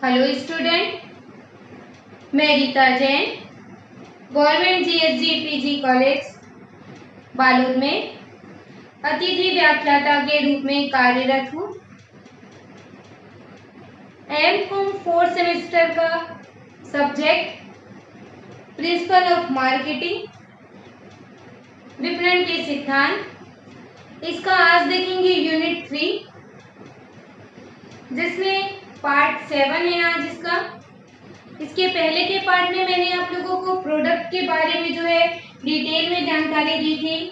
Hello student, मैं Rita Jain government GSG PG college Balod में अतिथि व्याख्याता के रूप में कार्यरत हूँ। एम.कॉम 4th सेमेस्टर का सब्जेक्ट प्रिंसिपल ऑफ मार्केटिंग, विपणन के सिद्धांत, इसका आज देखेंगे यूनिट 3, जिसमें पार्ट 7 है आज इसका। इसके पहले के पार्ट में मैंने आप लोगों को प्रोडक्ट के बारे में जो है डिटेल में जानकारी दी थी,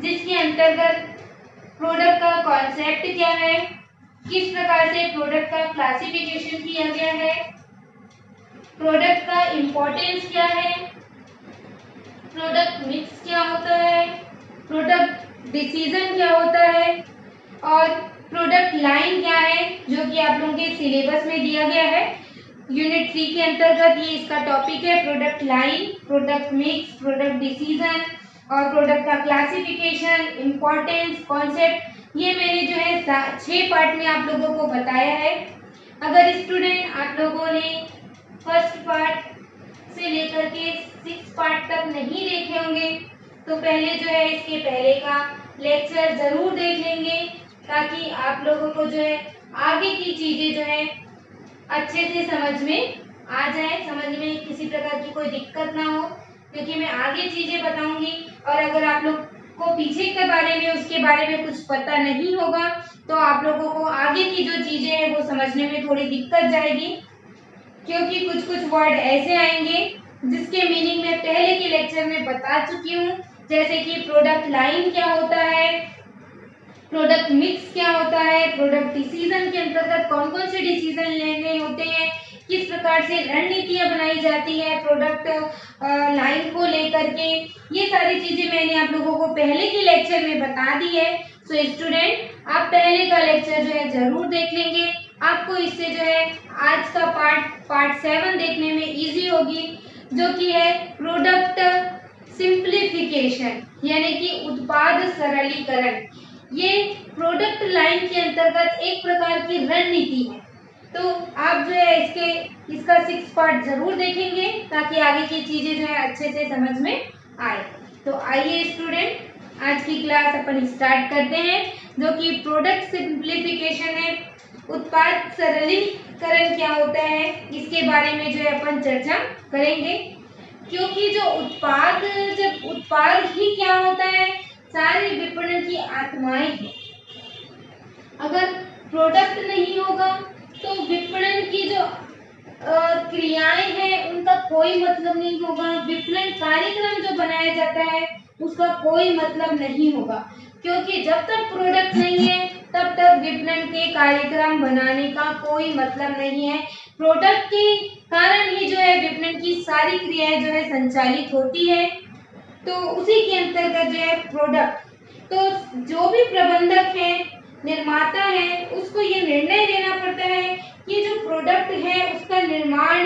जिसके अंतर्गत प्रोडक्ट का कॉन्सेप्ट क्या है, किस प्रकार से प्रोडक्ट का क्लासिफिकेशन किया गया है, प्रोडक्ट का इम्पोर्टेंस क्या है, प्रोडक्ट मिक्स क्या होता है, प्रोडक्ट डिसीजन क्या होता है और प्रोडक्ट लाइन क्या है, जो कि आप लोगों के सिलेबस में दिया गया है। यूनिट 3 के अंतर्गत ये इसका टॉपिक है product line, product mix, product decision और प्रोडक्ट का क्लासिफिकेशन, इम्पोर्टेंस, कॉन्सेप्ट। ये मैंने जो है 6 पार्ट में आप लोगों को बताया है। अगर स्टूडेंट आप लोगों ने फर्स्ट पार्ट से लेकर के 6 पार्ट तक नहीं देखे होंगे तो पहले जो है इसके पहले का लेक्चर जरूर देख लेंगे, ताकि आप लोगों को जो है आगे की चीजें जो है अच्छे से समझ में आ जाए, समझ में किसी प्रकार की कोई दिक्कत ना हो, क्योंकि मैं आगे चीजें बताऊंगी। और अगर आप लोग को पीछे के बारे में उसके बारे में कुछ पता नहीं होगा तो आप लोगों को आगे की जो चीजें हैं वो समझने में थोड़ी दिक्कत जाएगी, क्योंकि कुछ कुछ वर्ड ऐसे आएंगे जिसके मीनिंग मैं पहले के लेक्चर में बता चुकी हूँ, जैसे कि प्रोडक्ट लाइन क्या होता है, प्रोडक्ट मिक्स क्या होता है, प्रोडक्ट डिसीजन के अंतर्गत कौन कौन से डिसीजन लेने होते हैं, किस प्रकार से रणनीतियां बनाई जाती है प्रोडक्ट लाइन को लेकर के, ये सारी चीजें मैंने आप लोगों को पहले के लेक्चर में बता दी है। सो स्टूडेंट, आप पहले का लेक्चर जो है जरूर देख लेंगे, आपको इससे जो है आज का पार्ट 7 देखने में इजी होगी, जो कि है प्रोडक्ट सिंप्लीफिकेशन, यानी कि उत्पाद सरलीकरण। ये प्रोडक्ट लाइन के अंतर्गत एक प्रकार की रणनीति है। तो आप जो है इसका 6 पार्ट जरूर देखेंगे, ताकि आगे की चीजें जो है अच्छे से समझ में आए। तो आइए स्टूडेंट, आज की क्लास अपन स्टार्ट करते हैं, जो कि प्रोडक्ट सिंप्लीफिकेशन है। उत्पाद सरलीकरण क्या होता है, इसके बारे में जो है अपन चर्चा करेंगे, क्योंकि जो जब उत्पाद ही क्या होता है, सारे विपणन की आत्माएं हैं। अगर प्रोडक्ट नहीं होगा तो विपणन की जो क्रियाएं हैं उनका कोई मतलब नहीं होगा, विपणन कार्यक्रम जो बनाया जाता है उसका कोई मतलब नहीं होगा, क्योंकि जब तक प्रोडक्ट नहीं है तब तक विपणन के कार्यक्रम बनाने का कोई मतलब नहीं है। प्रोडक्ट के कारण ही जो है विपणन की सारी क्रियाएं जो है संचालित होती है। तो उसी के अंतर्गत जो है प्रोडक्ट, तो जो भी प्रबंधक है, निर्माता है, उसको ये निर्णय लेना पड़ता है कि जो प्रोडक्ट है उसका निर्माण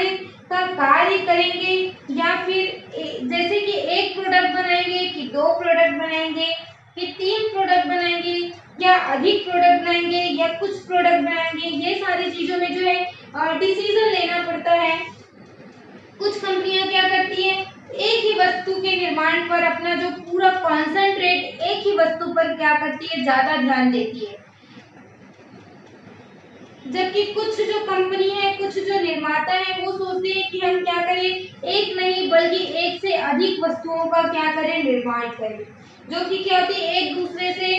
का कार्य करेंगे, या फिर जैसे कि एक प्रोडक्ट बनाएंगे कि 2 प्रोडक्ट बनाएंगे कि 3 प्रोडक्ट बनाएंगे या अधिक प्रोडक्ट बनाएंगे या कुछ प्रोडक्ट बनाएंगे। ये सारी चीजों में जो है डिसीजन लेना पड़ता है। कुछ कंपनियां क्या करती है, एक ही वस्तु के निर्माण पर अपना जो पूरा कॉन्सेंट्रेट एक ही वस्तु पर क्या करती है, ज्यादा ध्यान देती है, जबकि कुछ जो कंपनी है, कुछ जो निर्माता है, वो सोचते हैं कि हम क्या करें, एक नहीं बल्कि एक से अधिक वस्तुओं का क्या करें, निर्माण करें, जो कि क्या होती है, एक दूसरे से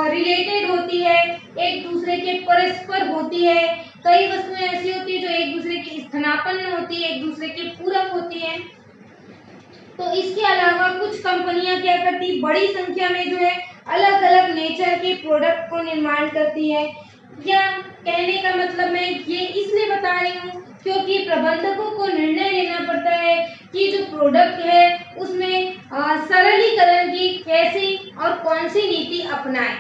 रिलेटेड होती है, एक दूसरे के परस्पर होती है। कई वस्तुएं ऐसी होती है जो एक दूसरे की स्थानापन्न होती है, एक दूसरे के पूरक होती है। तो इसके अलावा कुछ कंपनियां क्या करती, बड़ी संख्या में जो है अलग अलग नेचर के प्रोडक्ट को निर्माण करती है। या कहने का मतलब मैं ये इसलिए बता रही हूँ क्योंकि प्रबंधकों को निर्णय लेना पड़ता है कि जो प्रोडक्ट है उसमें सरलीकरण की कैसी और कौन सी नीति अपनाएं।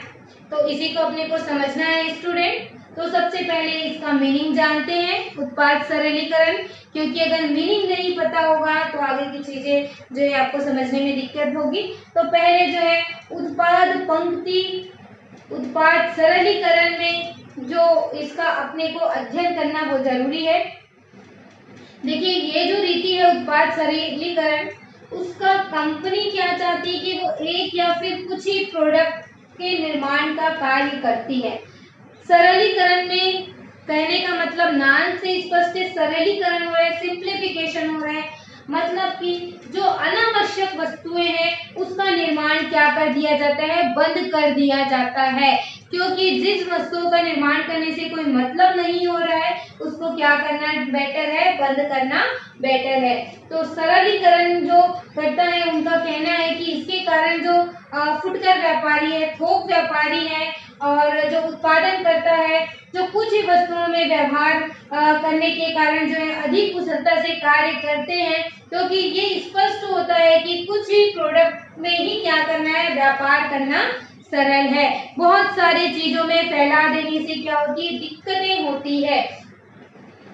तो इसी को अपने को समझना है स्टूडेंट। तो सबसे पहले इसका मीनिंग जानते हैं, उत्पाद सरलीकरण, क्योंकि अगर मीनिंग नहीं पता होगा तो आगे की चीजें जो है आपको समझने में दिक्कत होगी। तो पहले जो है उत्पाद सरलीकरण में जो इसका अपने को अध्ययन करना वो जरूरी है। देखिए ये जो रीति है उत्पाद सरलीकरण, उसका कंपनी क्या चाहती है कि वो एक या फिर कुछ ही प्रोडक्ट के निर्माण का कार्य करती है। सरलीकरण में कहने का मतलब नाम से स्पष्ट है, सरलीकरण हो रहा है, सिंप्लीफिकेशन हो रहा है। मतलब कि जो अनावश्यक वस्तुएं हैं उसका निर्माण क्या कर दिया जाता है, बंद कर दिया जाता है। क्योंकि जिस वस्तुओं का निर्माण करने से कोई मतलब नहीं हो रहा है उसको क्या करना बेटर है, बंद करना बेटर है। तो सरलीकरण जो करता है उनका कहना है कि इसके कारण जो फुटकर व्यापारी है, थोक व्यापारी है और जो उत्पादन करता है, जो कुछ ही वस्तुओं में व्यवहार करने के कारण जो है अधिक कुशलता से कार्य करते हैं, क्योंकि ये स्पष्ट होता है कि कुछ ही प्रोडक्ट में ही क्या करना है, व्यापार करना सरल है। बहुत सारी चीजों में फैला देने से क्या होती है, दिक्कतें होती है।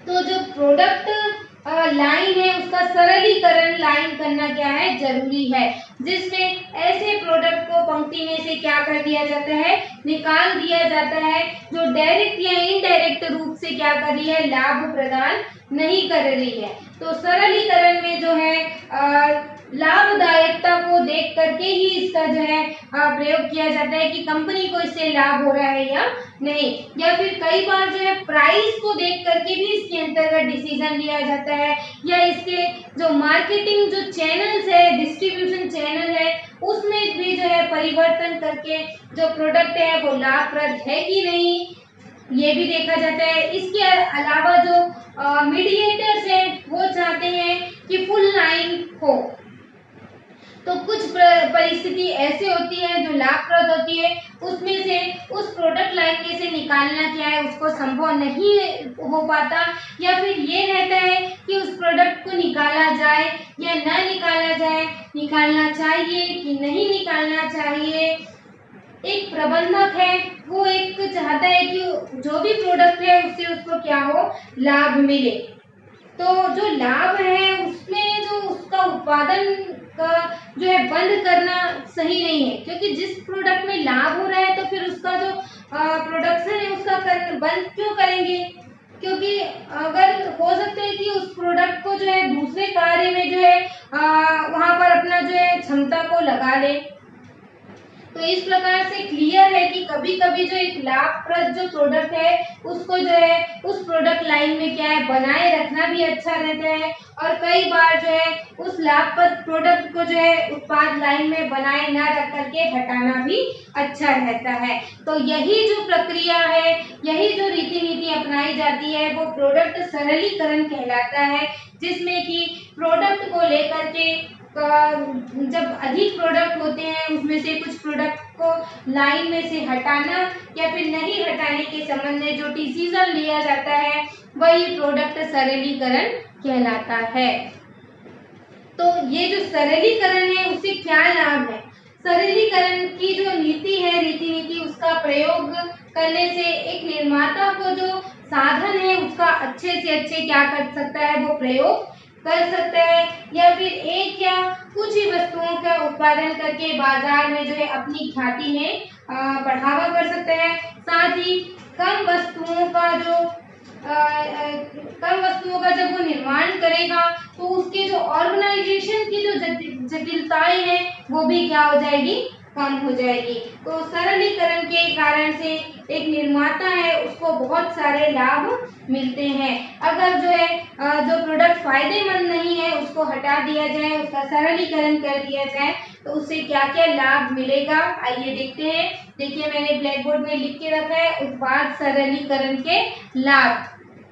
तो जो प्रोडक्ट लाइन है उसका सरलीकरण लाइन करना क्या है, जरूरी है, जिसमें ऐसे प्रोडक्ट को पंक्ति में से क्या कर दिया जाता है, निकाल दिया जाता है जो डायरेक्ट या इनडायरेक्ट रूप से क्या कर रही है, लाभ प्रदान नहीं कर रही है। तो सरलीकरण में जो है लाभदायकता को देख करके ही इसका जो है प्रयोग किया जाता है कि कंपनी को इससे लाभ हो रहा है या नहीं, या फिर कई बार जो है प्राइस को देख करके भी इसके अंतर्गत डिसीजन लिया जाता है, या इसके जो मार्केटिंग जो चैनल्स है, डिस्ट्रीब्यूशन चैनल है, उसमें भी जो है परिवर्तन करके जो प्रोडक्ट है वो लाभप्रद है कि नहीं ये भी देखा जाता है। इसके अलावा जो मीडिएटर्स है वो चाहते हैं कि फुल लाइन हो, तो कुछ परिस्थिति ऐसे होती है जो लाभप्रद होती है, उसमें से उस प्रोडक्ट लाइन में से निकालना क्या है उसको संभव नहीं हो पाता, या फिर ये रहता है कि उस प्रोडक्ट को निकाला जाए या ना निकाला जाए, निकालना चाहिए कि नहीं निकालना चाहिए। एक प्रबंधक है वो एक चाहता है कि जो भी प्रोडक्ट है उससे उसको क्या हो, लाभ मिले। तो जो लाभ है उसमें जो उसका उत्पादन का जो है बंद करना सही नहीं है, क्योंकि जिस प्रोडक्ट में लाभ हो रहा है तो फिर उसका जो प्रोडक्शन है उसका बंद क्यों करेंगे, क्योंकि अगर हो सकता है कि उस प्रोडक्ट को जो है दूसरे कार्य में जो है वहां पर अपना जो है क्षमता को लगा ले। तो इस प्रकार से क्लियर है कि कभी कभी जो एक लाभप्रद जो प्रोडक्ट है उसको जो है उस प्रोडक्ट लाइन में क्या है, बनाए रखना भी अच्छा रहता है, और कई बार जो है उस लाभप्रद प्रोडक्ट को जो है उत्पाद लाइन में बनाए ना रख करके हटाना भी अच्छा रहता है। तो यही जो प्रक्रिया है, यही जो रीति नीति अपनाई जाती है वो प्रोडक्ट सरलीकरण कहलाता है, जिसमें कि प्रोडक्ट को लेकर के जब अधिक प्रोडक्ट होते हैं उसमें से कुछ प्रोडक्ट को लाइन में से हटाना या फिर नहीं हटाने के संबंध में जो डिसीजन लिया जाता है वही प्रोडक्ट सरलीकरण कहलाता है। तो ये जो सरलीकरण है उससे क्या लाभ है, सरलीकरण की जो नीति है, रीति नीति, उसका प्रयोग करने से एक निर्माता को जो साधन है उसका अच्छे से अच्छे क्या कर सकता है, वो प्रयोग कर सकता है, या फिर एक या कुछ ही वस्तुओं का उत्पादन करके बाजार में जो है अपनी ख्याति में बढ़ावा कर सकता है। साथ ही कम वस्तुओं का जब वो निर्माण करेगा तो उसके जो ऑर्गेनाइजेशन की जो जटिलताएं हैं वो भी क्या हो जाएगी, कम हो जाएगी। तो सरलीकरण के कारण से एक निर्माता है उसको बहुत सारे लाभ मिलते हैं। अगर जो है जो प्रोडक्ट फायदेमंद नहीं है उसको हटा दिया जाए, उसका सरलीकरण कर दिया जाए तो उससे क्या क्या लाभ मिलेगा, आइए देखते हैं। देखिए मैंने ब्लैक बोर्ड में लिख के रखा है उत्पाद सरलीकरण के लाभ,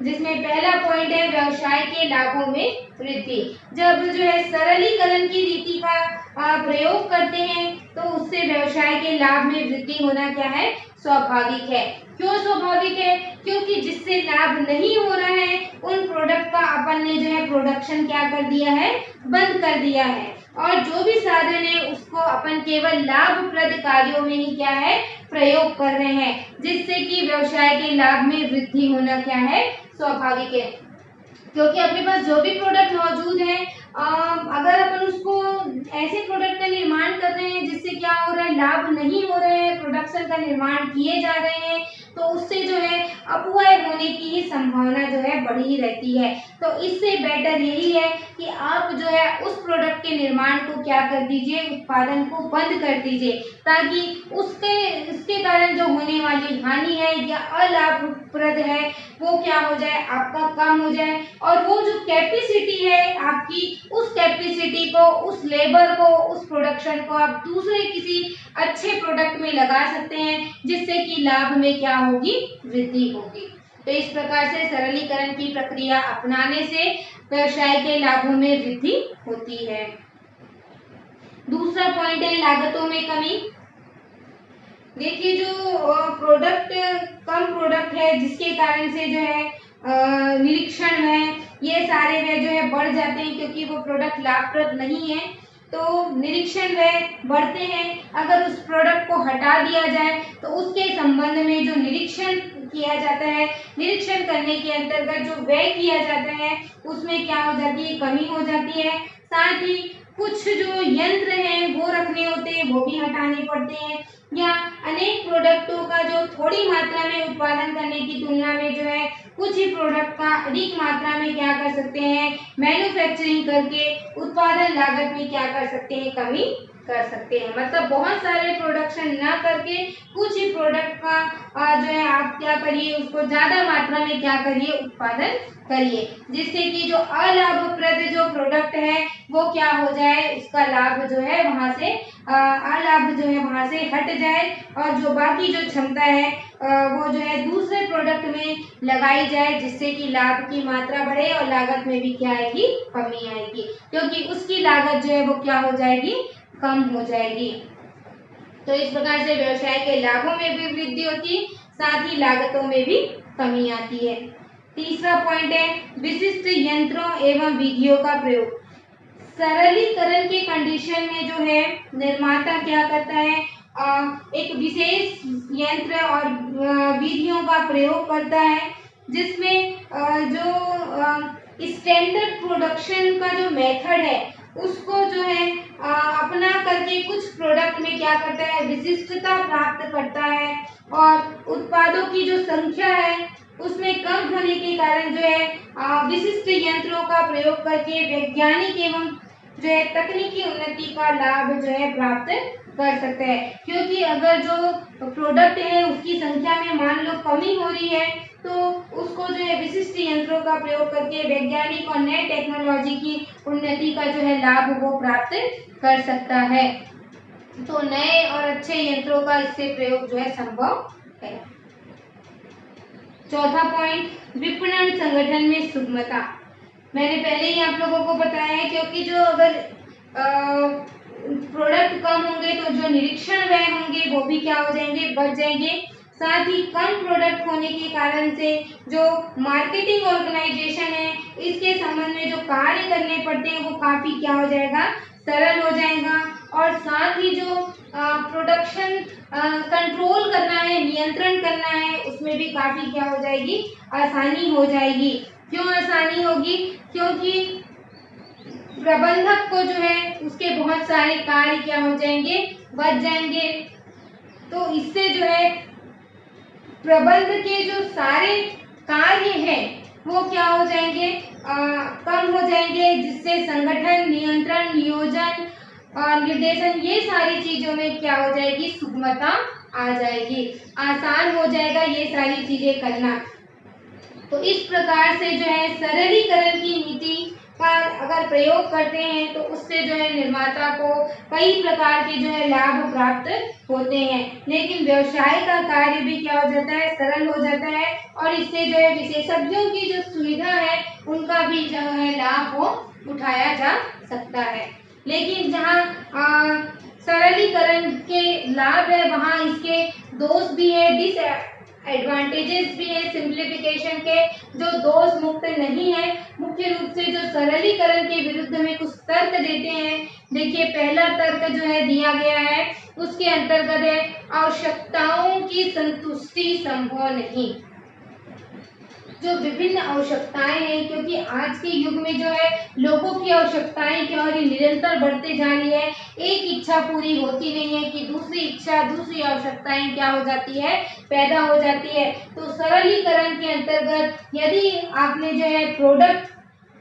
जिसमें पहला पॉइंट है व्यवसाय के लाभों में वृद्धि। जब जो है सरलीकरण की रीति का प्रयोग करते हैं तो उससे व्यवसाय के लाभ में वृद्धि होना क्या है, स्वाभाविक है। क्यों स्वाभाविक है, क्योंकि जिससे लाभ नहीं हो रहा है उन प्रोडक्ट का अपन ने जो है प्रोडक्शन क्या कर दिया है, बंद कर दिया है, और जो भी साधन है उसको अपन केवल लाभप्रद कार्यों में ही क्या है, प्रयोग कर रहे हैं, जिससे कि व्यवसाय के लाभ में वृद्धि होना क्या है, स्वाभाविक है। क्योंकि अपने पास जो भी प्रोडक्ट मौजूद है अगर अपन उसको ऐसे प्रोडक्ट का निर्माण कर रहे हैं जिससे क्या हो रहा है, लाभ नहीं हो रहे हैं, प्रोडक्शन का निर्माण किए जा रहे हैं तो उससे जो है अपव्यय होने की ही संभावना जो है बढ़ी रहती है। तो इससे बेटर यही है कि आप जो है उस प्रोडक्ट के निर्माण को क्या कर दीजिए, उत्पादन को बंद कर दीजिए, ताकि इसके कारण जो होने वाली हानि है या अलाभप्रद है वो क्या हो जाए, आपका कम हो जाए। और वो जो कैपेसिटी है आपकी, उस कैपेसिटी को, उस लेबर को, उस प्रोडक्शन को आप दूसरे किसी अच्छे प्रोडक्ट में लगा सकते हैं, जिससे कि लाभ में क्या होगी, वृद्धि होगी। तो इस प्रकार से सरलीकरण की प्रक्रिया अपनाने से व्यवसाय के लाभों में वृद्धि होती है। दूसरा पॉइंट है लागतों में कमी। देखिए जो कम प्रोडक्ट है जिसके कारण से जो है निरीक्षण है, ये सारे वे जो है बढ़ जाते हैं, क्योंकि वो प्रोडक्ट लाभप्रद नहीं है तो निरीक्षण वे बढ़ते हैं। अगर उस प्रोडक्ट को हटा दिया जाए तो उसके संबंध में जो निरीक्षण किया जाता है, निरीक्षण करने के अंतर्गत जो व्यय किया जाता है उसमें क्या हो जाती है, कमी हो जाती है। साथ ही कुछ जो यंत्र हैं वो रखने होते हैं, वो भी हटाने पड़ते हैं, या अनेक प्रोडक्टों का जो थोड़ी मात्रा में उत्पादन करने की तुलना में जो है कुछ ही प्रोडक्ट का अधिक मात्रा में क्या कर सकते हैं, मैन्युफैक्चरिंग करके उत्पादन लागत में क्या कर सकते हैं, कमी कर सकते हैं। मतलब बहुत सारे प्रोडक्शन ना करके कुछ ही प्रोडक्ट का जो है आप क्या करिए, उसको ज्यादा मात्रा में क्या करिए, उत्पादन करिए, जिससे कि जो अलाभप्रद जो प्रोडक्ट है वो क्या हो जाए, उसका लाभ जो है वहां से अलाभ जो है वहां से हट जाए, और जो बाकी जो क्षमता है वो जो है दूसरे प्रोडक्ट में लगाई जाए, जिससे कि लाभ की मात्रा बढ़े और लागत में भी क्या आएगी, कमी आएगी, क्योंकि उसकी लागत जो है वो क्या हो जाएगी, कम हो जाएगी। तो इस प्रकार से व्यवसाय के लाभों में भी वृद्धि होती है, साथ ही लागतों में भी कमी आती है। तीसरा पॉइंट है विशिष्ट यंत्रों एवं विधियों का प्रयोग। सरलीकरण के कंडीशन में जो है निर्माता क्या करता है, एक विशेष यंत्र और विधियों का प्रयोग करता है, जिसमें जो स्टैंडर्ड प्रोडक्शन का जो मेथड है उसको जो है अपना करके कुछ प्रोडक्ट में क्या करता है, विशिष्टता प्राप्त करता है, और उत्पादों की जो संख्या है उसमें कम होने के कारण जो है विशिष्ट यंत्रों का प्रयोग करके वैज्ञानिक एवं जो है तकनीकी उन्नति का लाभ जो है प्राप्त कर सकते हैं। क्योंकि अगर जो प्रोडक्ट है उसकी संख्या में मान लो कमी हो रही है, तो उसको जो है विशिष्ट यंत्रों का प्रयोग करके वैज्ञानिक और नए टेक्नोलॉजी की उन्नति का जो है लाभ वो प्राप्त कर सकता है। तो नए और अच्छे यंत्रों का इससे प्रयोग जो है संभव है। चौथा पॉइंट, विपणन संगठन में सुगमता। मैंने पहले ही आप लोगों को बताया है, क्योंकि जो अगर प्रोडक्ट कम होंगे तो जो निरीक्षण व्यय होंगे वो भी क्या हो जाएंगे, बढ़ जाएंगे। साथ ही कम प्रोडक्ट होने के कारण से जो मार्केटिंग ऑर्गेनाइजेशन है इसके संबंध में जो कार्य करने पड़ते हैं वो काफी क्या हो जाएगा, सरल हो जाएगा। और साथ ही जो प्रोडक्शन कंट्रोल करना है, नियंत्रण करना है, उसमें भी काफी क्या हो जाएगी, आसानी हो जाएगी। क्यों आसानी होगी, क्योंकि प्रबंधक को जो है उसके बहुत सारे कार्य क्या हो जाएंगे, बच जाएंगे। तो इससे जो है प्रबंध के जो सारे कार्य हैं वो क्या हो जाएंगे, कम हो जाएंगे, जिससे संगठन, नियंत्रण, नियोजन और निर्देशन, ये सारी चीजों में क्या हो जाएगी, सुगमता आ जाएगी, आसान हो जाएगा ये सारी चीजें करना। तो इस प्रकार से जो है सरलीकरण की नीति का अगर प्रयोग करते हैं तो उससे जो है निर्माता को कई प्रकार के जो है लाभ प्राप्त होते हैं, लेकिन व्यवसाय का कार्य भी क्या हो जाता है, सरल हो जाता है, और इससे जो है विशेषज्ञों की जो सुविधा है उनका भी जो है लाभ वो उठाया जा सकता है। लेकिन जहाँ सरलीकरण के लाभ है वहाँ इसके दोष भी है, डिसएडवांटेजेस भी है सिंप्लीफिकेशन के, जो दोष मुक्त नहीं है। मुख्य रूप से जो सरलीकरण के विरुद्ध में कुछ तर्क देते हैं। देखिए पहला तर्क जो है दिया गया है उसके अंतर्गत है आवश्यकताओं की संतुष्टि संभव नहीं। जो विभिन्न आवश्यकताएं हैं, क्योंकि आज के युग में जो है लोगों की आवश्यकताएं क्या हो रही, निरंतर बढ़ते जा रही है। एक इच्छा पूरी होती नहीं है कि दूसरी इच्छा, दूसरी आवश्यकताएं क्या हो जाती है, पैदा हो जाती है। तो सरलीकरण के अंतर्गत यदि आपने जो है प्रोडक्ट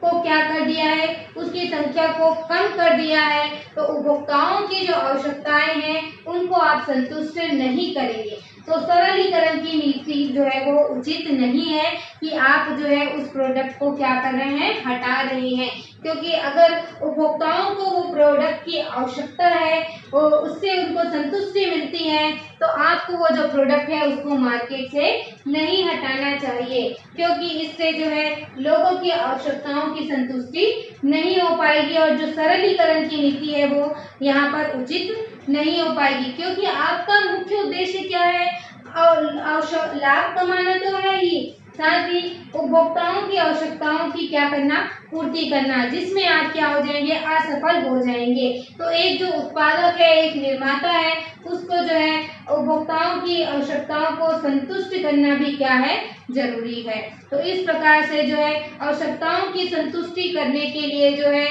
को क्या कर दिया है, उसकी संख्या को कम कर दिया है, तो उपभोक्ताओं की जो आवश्यकताएं हैं उनको आप संतुष्ट नहीं करेंगे। तो सरलीकरण की नीति जो है वो उचित नहीं है कि आप जो है उस प्रोडक्ट को क्या कर रहे हैं, हटा रहे हैं। क्योंकि अगर उपभोक्ताओं को वो प्रोडक्ट की आवश्यकता है, वो उससे उनको संतुष्टि मिलती है, तो आपको वो जो प्रोडक्ट है उसको मार्केट से नहीं हटाना चाहिए। क्योंकि इससे जो है लोगों की आवश्यकताओं की संतुष्टि नहीं हो पाएगी और जो सरलीकरण की नीति है वो यहाँ पर उचित नहीं हो पाएगी। क्योंकि आपका मुख्य उद्देश्य क्या है, लाभ कमाना तो है ही, साथ ही उपभोक्ताओं की आवश्यकताओं की क्या करना, पूर्ति करना, जिसमें आप क्या हो जाएंगे, असफल हो जाएंगे। तो एक जो उत्पादक है, एक निर्माता है, उसको जो है उपभोक्ताओं की आवश्यकताओं को संतुष्ट करना भी क्या है, जरूरी है। तो इस प्रकार से जो है आवश्यकताओं की संतुष्टि करने के लिए जो है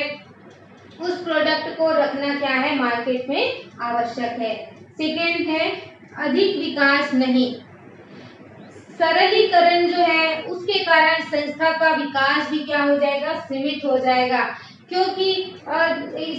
उस प्रोडक्ट को रखना क्या है, मार्केट में आवश्यक है। सेकेंड है अधिक विकास नहीं। सरलीकरण जो है उसके कारण संस्था का विकास भी क्या हो जाएगा, सीमित हो जाएगा। क्योंकि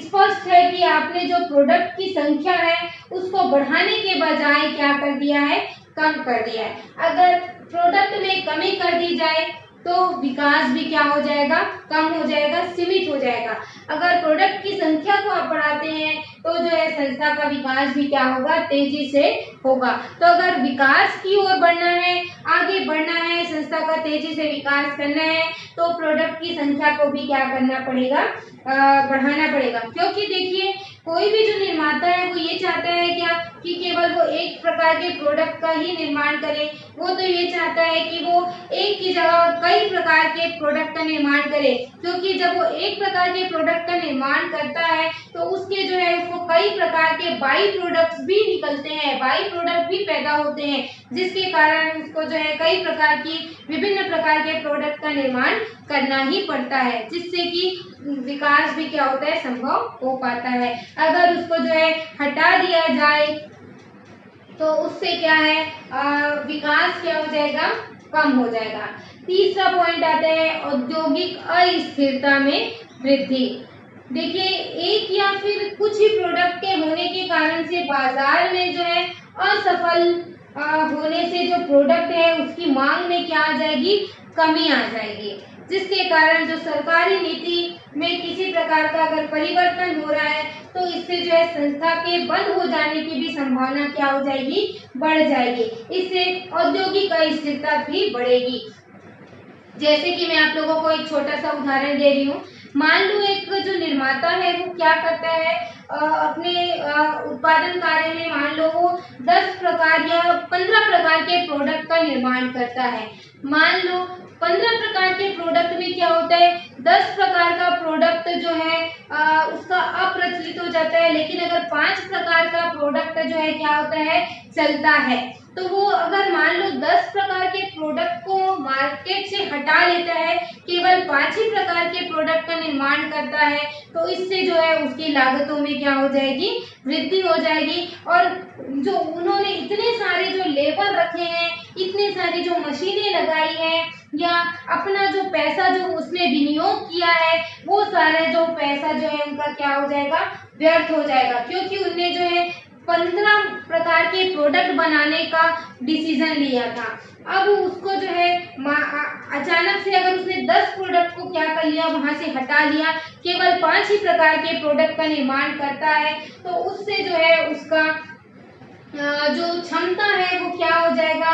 स्पष्ट है कि आपने जो प्रोडक्ट की संख्या है उसको बढ़ाने के बजाय क्या कर दिया है, कम कर दिया है। अगर प्रोडक्ट में कमी कर दी जाए तो विकास भी क्या हो जाएगा, कम हो जाएगा, सीमित हो जाएगा। अगर प्रोडक्ट की संख्या को आप बढ़ाते हैं तो जो है संस्था का विकास भी क्या होगा, तेजी से होगा। तो अगर विकास की ओर बढ़ना है, आगे बढ़ना है, संस्था का तेजी से विकास करना है, तो प्रोडक्ट की संख्या को भी क्या करना पड़ेगा, बढ़ाना पड़ेगा। क्योंकि देखिए कोई भी जो निर्माता है वो ये चाहता है क्या, कि केवल वो एक प्रकार के प्रोडक्ट का ही निर्माण करे। वो तो ये चाहता है कि वो एक की जगह कई प्रकार के प्रोडक्ट का निर्माण करे। क्योंकि जब वो एक प्रकार के प्रोडक्ट का निर्माण करता है तो उसके जो है उसको कई प्रकार के बाई प्रोडक्ट्स भी निकलते हैं, बाई प्रोडक्ट भी पैदा होते हैं, जिसके कारण उसको जो है कई प्रकार की विभिन्न प्रकार के प्रोडक्ट का निर्माण करना ही पड़ता है, जिससे कि विकास भी क्या होता है, संभव हो पाता है। अगर उसको जो है हटा दिया जाए तो उससे क्या है, विकास क्या हो जाएगा, कम हो जाएगा। तीसरा पॉइंट आता है औद्योगिक अस्थिरता में वृद्धि। देखिए एक या फिर कुछ ही प्रोडक्ट के होने के कारण से बाजार में जो है असफल होने से जो प्रोडक्ट है उसकी मांग में क्या आ जाएगी, कमी आ जाएगी, जिसके कारण जो सरकारी नीति में किसी प्रकार का अगर परिवर्तन हो रहा है तो इससे जो है संस्था के बंद हो जाने की भी संभावना क्या हो जाएगी, बढ़ जाएगी। इससे औद्योगिक अस्थिरता भी बढ़ेगी। जैसे कि मैं आप लोगों को एक छोटा सा उदाहरण दे रही हूँ। मान लो एक जो निर्माता है वो क्या करता है, अपने उत्पादन कार्य में मान लो वो 10 प्रकार या 15 प्रकार के प्रोडक्ट का निर्माण करता है। मान लो 15 प्रकार के प्रोडक्ट में क्या होता है, 10 प्रकार का प्रोडक्ट जो है उसका अप्रचलित हो जाता है, लेकिन अगर 5 प्रकार का प्रोडक्ट जो है क्या होता है, चलता है, तो वो अगर मान लो 10 प्रकार के प्रोडक्ट को मार्केट से हटा लेता है, केवल 5 ही प्रकार के प्रोडक्ट का निर्माण करता है, तो इससे जो है उसकी लागतों में क्या हो जाएगी, वृद्धि हो जाएगी। और जो उन्होंने इतने सारे जो लेबर रखे हैं, इतने सारी जो मशीनें लगाई हैं, या अपना जो पैसा जो उसने विनियोग किया है, वो सारा जो पैसा जो है उनका क्या हो जाएगा, व्यर्थ हो जाएगा। क्योंकि उनने जो है 15 प्रकार के प्रोडक्ट बनाने का डिसीजन लिया था। अब उसको जो है अचानक से अगर उसने 10 प्रोडक्ट को क्या कर लिया, वहां से हटा लिया, केवल 5 ही प्रकार के प्रोडक्ट का निर्माण करता है, तो उससे जो है उसका जो क्षमता है वो क्या हो जाएगा,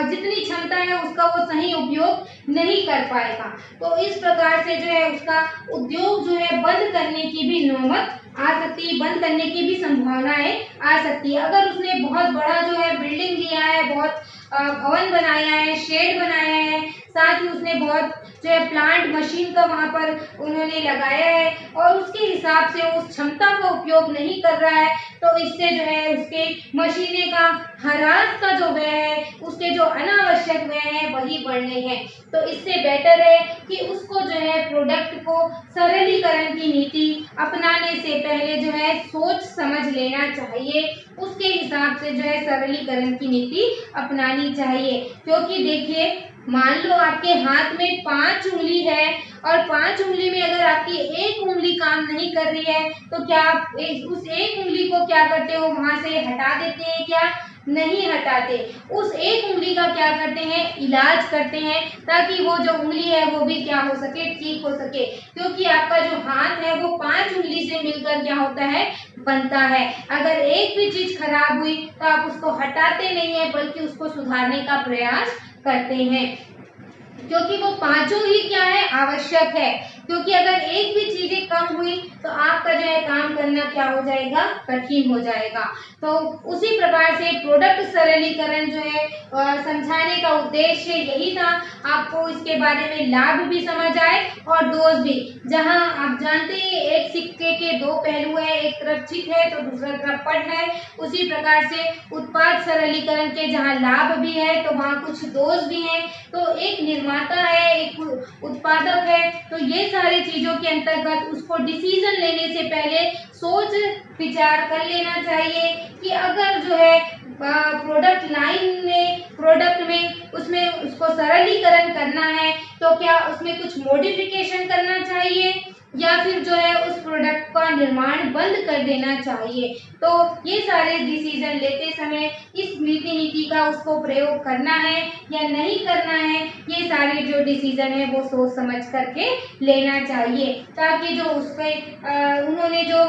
जितनी क्षमता है उसका वो सही उपयोग नहीं कर पाएगा। तो इस प्रकार से जो है उसका उद्योग जो है बंद करने की भी नौबत आ सकती है, बंद करने की भी संभावनाएं आ सकती है। अगर उसने बहुत बड़ा जो है बिल्डिंग लिया है, बहुत भवन बनाया है, शेड बनाया है, साथ ही उसने बहुत जो है प्लांट मशीन का वहाँ पर उन्होंने लगाया है, और उसके हिसाब से उस क्षमता का उपयोग नहीं कर रहा है, तो इससे जो है उसके मशीनें का ह्रास का जो व्यय है, उसके जो अनावश्यक आवश्यक हुए हैं वही बढ़ने हैं। तो इससे बेटर है कि उसको जो है प्रोडक्ट को सरलीकरण की नीति अपनाने से पहले जो है सोच समझ लेना चाहिए, उसके हिसाब से जो है सरलीकरण की नीति अपनानी चाहिए। क्योंकि देखिए, मान लो आपके हाथ में 5 उंगली है और 5 उंगली में अगर आपकी एक उंगली काम नहीं कर रही है तो क्या आप उस एक उंगली को क्या करते हो, वहां से हटा देते हैं क्या? नहीं हटाते। उस एक उंगली का क्या करते हैं, इलाज करते हैं, ताकि वो जो उंगली है वो भी क्या हो सके, ठीक हो सके। क्योंकि आपका जो हाथ है वो 5 उंगली से मिलकर क्या होता है, बनता है। अगर एक भी चीज खराब हुई तो आप उसको हटाते नहीं है बल्कि उसको सुधारने का प्रयास करते हैं, क्योंकि वो पांचों ही क्या है, आवश्यक है। क्योंकि अगर एक भी चीजें कम हुई तो आपका जो है काम करना क्या हो जाएगा, कठिन हो जाएगा। तो उसी प्रकार से प्रोडक्ट सरलीकरण जो है समझाने का उद्देश्य यही था, आपको इसके बारे में लाभ भी समझ आए और दोष भी। जहां आप जानते हैं एक सिक्के के दो पहलू है, एक तरफ चित है तो दूसरा तरफ पट है, उसी प्रकार से उत्पाद सरलीकरण के जहां लाभ भी है तो वहां कुछ दोष भी हैं। तो एक निर्माता है, एक उत्पादक है, तो ये सारी चीजों के अंतर्गत उसको डिसीजन लेने से पहले सोच विचार कर लेना चाहिए कि अगर जो है प्रोडक्ट लाइन में, प्रोडक्ट में उसमें उसको सरलीकरण करना है तो क्या उसमें कुछ मॉडिफिकेशन करना चाहिए या फिर जो है उस प्रोडक्ट का निर्माण बंद कर देना चाहिए। तो ये सारे डिसीजन लेते समय इस नीति का उसको प्रयोग करना है या नहीं करना है, ये सारे जो डिसीजन है वो सोच समझ करके लेना चाहिए, ताकि जो उसके उन्होंने जो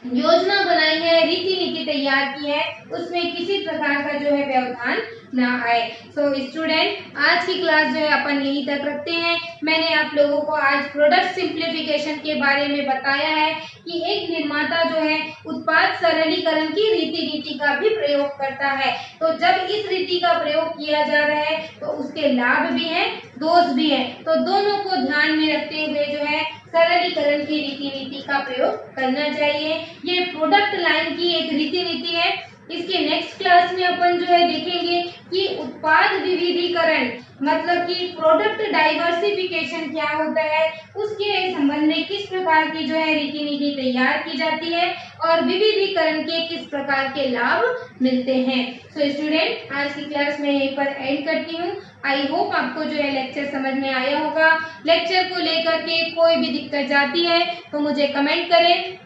योजना बनाई है, रीति नीति तैयार की है, उसमें किसी प्रकार का जो है व्यवधान ना आए। सो स्टूडेंट, आज की क्लास जो है अपन यहीं तक रखते हैं। मैंने आप लोगों को आज प्रोडक्ट सिंप्लीफिकेशन के बारे में बताया है कि एक निर्माता जो है उत्पाद सरलीकरण की रीति नीति का भी प्रयोग करता है। तो जब इस रीति का प्रयोग किया जा रहा है तो उसके लाभ भी हैं, दोष भी हैं, तो दोनों को ध्यान में रखते हुए जो है सरलीकरण की रीति नीति का प्रयोग करना चाहिए। ये प्रोडक्ट लाइन की एक रीति नीति है। इसके नेक्स्ट क्लास में अपन जो है देखेंगे कि उत्पाद विविधीकरण मतलब कि प्रोडक्ट डाइवर्सिफिकेशन क्या होता है, उसके संबंध में किस प्रकार की जो है रीति नीति तैयार की जाती है और विविधीकरण के किस प्रकार के लाभ मिलते हैं। सो स्टूडेंट, आज की क्लास में यहीं पर एंड करती हूँ। आई होप आपको जो है लेक्चर समझ में आया होगा। लेक्चर को लेकर के कोई भी दिक्कत जाती है तो मुझे कमेंट करें,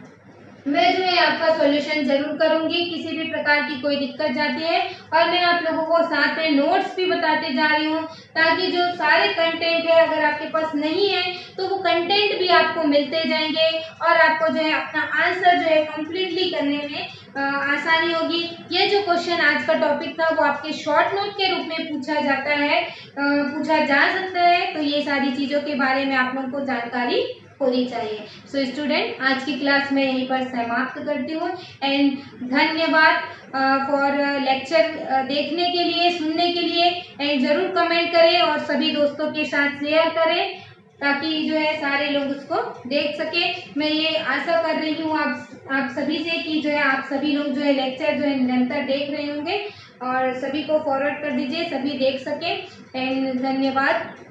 मैं जो है आपका सॉल्यूशन जरूर करूंगी। किसी भी प्रकार की कोई दिक्कत जाती है और मैं आप लोगों को साथ में नोट्स भी बताते जा रही हूँ, ताकि जो सारे कंटेंट है अगर आपके पास नहीं है तो वो कंटेंट भी आपको मिलते जाएंगे और आपको जो है अपना आंसर जो है कंप्लीटली करने में आसानी होगी। ये जो क्वेश्चन आज का टॉपिक था वो आपके शॉर्ट नोट के रूप में पूछा जाता है, पूछा जा सकता है, तो ये सारी चीज़ों के बारे में आप लोगों को जानकारी होनी चाहिए। सो स्टूडेंट, आज की क्लास में यहीं पर समाप्त करती हूँ एंड धन्यवाद फॉर लेक्चर देखने के लिए, सुनने के लिए, एंड ज़रूर कमेंट करें और सभी दोस्तों के साथ शेयर करें ताकि जो है सारे लोग उसको देख सके। मैं ये आशा कर रही हूँ आप सभी से कि जो है आप सभी लोग जो है लेक्चर जो है निरंतर देख रहे होंगे और सभी को फॉरवर्ड कर दीजिए, सभी देख सके। एंड धन्यवाद।